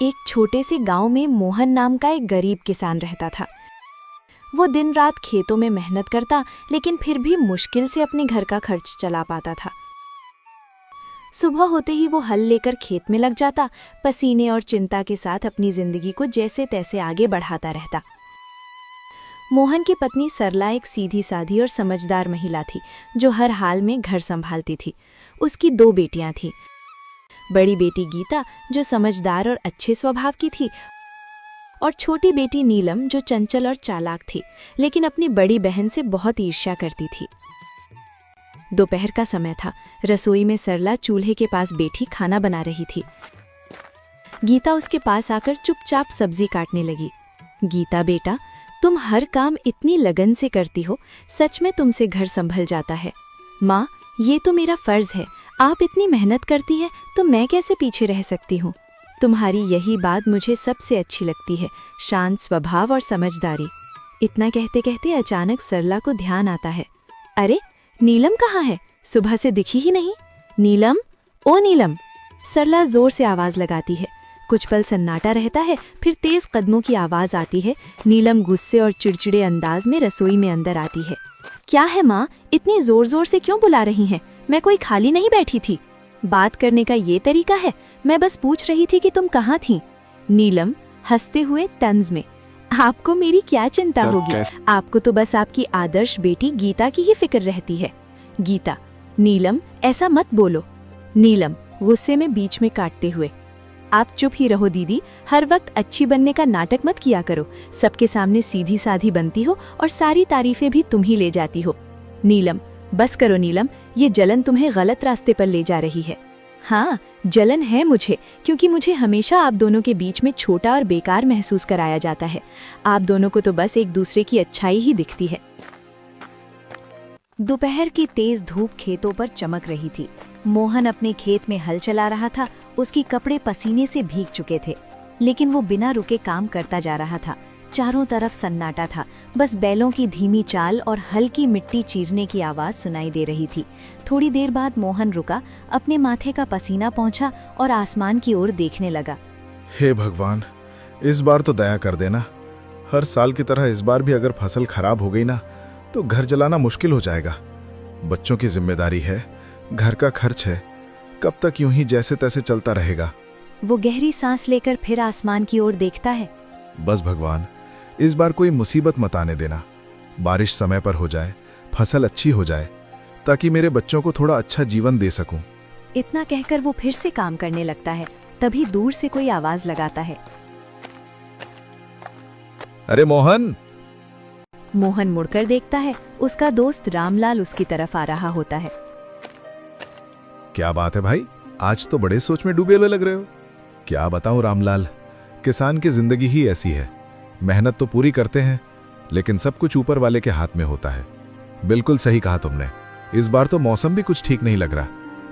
एक छोटे से गांव में मोहन नाम का एक गरीब किसान रहता था। वो दिन रात खेतों में मेहनत करता, लेकिन फिर भी मुश्किल से अपने घर का खर्च चला पाता था। सुबह होते ही वो हल लेकर खेत में लग जाता, पसीने और चिंता के साथ अपनी जिंदगी को जैसे तैसे आगे बढ़ाता रहता। मोहन की पत्नी सरला एक सीधी साधी और समझदार महिला थी, जो हर हाल में घर संभालती थी। उसकी 2 बेटियां थीं। बड़ी बेटी गीता, जो समझदार और अच्छे स्वभाव की थी, और छोटी बेटी नीलम, जो चंचल और चालाक थी, लेकिन अपनी बड़ी बहन से बहुत ईर्ष्या करती थी। दोपहर का समय था। रसोई में सरला चूल्हे के पास बैठी खाना बना रही थी। गीता उसके पास आकर चुपचाप सब्जी काटने लगी। गीता बेटा, तुम हर काम इतनी लगन से करती हो, सच में तुमसे घर संभल जाता है। माँ, ये तो मेरा फर्ज है, आप इतनी मेहनत करती है तो मैं कैसे पीछे रह सकती हूँ। तुम्हारी यही बात मुझे सबसे अच्छी लगती है, शांत स्वभाव और समझदारी। इतना कहते कहते अचानक सरला को ध्यान आता है। अरे, नीलम कहाँ है? सुबह से दिखी ही नहीं। नीलम, ओ नीलम! सरला जोर से आवाज लगाती है। कुछ पल सन्नाटा रहता है, फिर तेज कदमों की आवाज आती है। नीलम गुस्से और चिड़चिड़े अंदाज में रसोई में अंदर आती है। क्या है माँ, इतनी जोर जोर से क्यों बुला रही हैं? मैं कोई खाली नहीं बैठी थी। बात करने का ये तरीका है? मैं बस पूछ रही थी कि तुम कहाँ थी। नीलम हंसते हुए तंज में, आपको मेरी क्या चिंता होगी? आपको तो बस आपकी आदर्श बेटी गीता की ही फिक्र रहती है। गीता, नीलम ऐसा मत बोलो। नीलम गुस्से में बीच में काटते हुए, आप चुप ही रहो दीदी, हर वक्त अच्छी बनने का नाटक मत किया करो। सबके सामने सीधी साधी बनती हो और सारी तारीफें भी तुम ही ले जाती हो। नीलम, बस करो नीलम, ये जलन तुम्हें गलत रास्ते पर ले जा रही है। हाँ, जलन है मुझे, क्योंकि मुझे हमेशा आप दोनों के बीच में छोटा और बेकार महसूस कराया जाता है। आप दोनों को तो बस एक दूसरे की अच्छाई ही दिखती है। दोपहर की तेज धूप खेतों पर चमक रही थी। मोहन अपने खेत में हल चला रहा था। उसके कपड़े पसीने से भीग चुके थे, लेकिन वो बिना रुके काम करता जा रहा था। चारों तरफ सन्नाटा था, बस बैलों की धीमी चाल और हल्की मिट्टी चीरने की आवाज सुनाई दे रही थी। थोड़ी देर बाद मोहन रुका, अपने माथे का पसीना पोंछा और आसमान की ओर देखने लगा। हे भगवान, इस बार तो दया कर देना। हर साल की तरह इस बार भी अगर फसल खराब हो गई ना, तो घर चलाना मुश्किल हो जाएगा। बच्चों की जिम्मेदारी है, घर का खर्च है, कब तक यूं ही जैसे तैसे चलता रहेगा। वो गहरी सांस लेकर फिर आसमान की ओर देखता है। बस भगवान, इस बार कोई मुसीबत मत आने देना। बारिश समय पर हो जाए, फसल अच्छी हो जाए, ताकि मेरे बच्चों को थोड़ा अच्छा जीवन दे सकूं। इतना कहकर वो फिर से काम करने लगता है। तभी दूर से कोई आवाज लगाता है। अरे मोहन! मोहन मुड़कर देखता है। उसका दोस्त रामलाल उसकी तरफ आ रहा होता है। क्या बात है भाई, आज तो बड़े सोच में डूबे हुए लग रहे हो। क्या बताऊं रामलाल, किसान की जिंदगी ही ऐसी है। मेहनत तो पूरी करते हैं, लेकिन सब कुछ ऊपर वाले के हाथ में होता है। बिल्कुल सही कहा तुमने। इस बार तो मौसम भी कुछ ठीक नहीं लग रहा।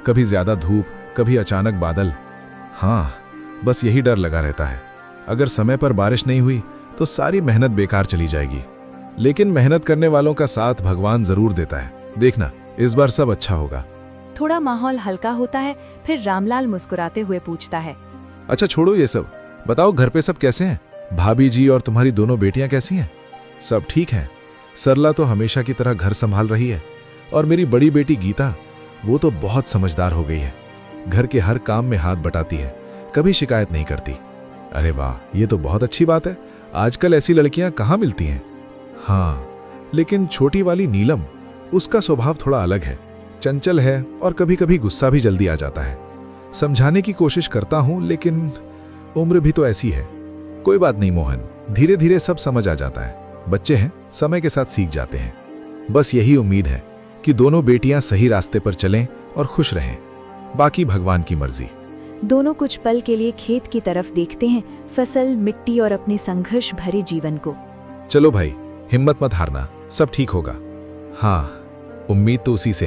कभी ज्यादा धूप, कभी अचानक बादल। हाँ, बस यही डर लगा रहता है। अगर समय पर बारिश नहीं हुई तो सारी मेहनत बेकार चली जाएगी। लेकिन मेहनत करने वालों का साथ भगवान जरूर देता है। देखना, इस बार सब अच्छा होगा। थोड़ा माहौल हल्का होता है, फिर रामलाल मुस्कुराते हुए पूछता है। अच्छा छोड़ो ये सब, बताओ घर पे सब कैसे हैं? भाभी जी और तुम्हारी दोनों बेटियां कैसी हैं? सब ठीक हैं। सरला तो हमेशा की तरह घर संभाल रही है, और मेरी बड़ी बेटी गीता, वो तो बहुत समझदार हो गई है। घर के हर काम में हाथ बटाती है, कभी शिकायत नहीं करती। अरे वाह, ये तो बहुत अच्छी बात है। आजकल ऐसी लड़कियां कहाँ मिलती हैं। हाँ, लेकिन छोटी वाली नीलम, उसका स्वभाव थोड़ा अलग है। चंचल है और कभी कभी गुस्सा भी जल्दी आ जाता है। समझाने की कोशिश करता हूं, लेकिन उम्र भी तो ऐसी है। कोई बात नहीं मोहन, धीरे धीरे सब समझ आ जाता है। बच्चे हैं, समय के साथ सीख जाते हैं। बस यही उम्मीद है कि दोनों बेटियां सही रास्ते पर चलें और खुश रहें। बाकी भगवान की मर्जी। दोनों कुछ पल के लिए खेत की तरफ देखते हैं, फसल, मिट्टी और अपने संघर्ष भरे जीवन को। चलो भाई, हिम्मत मत हारना, सब ठीक होगा। हाँ, उम्मीद तो उसी से है।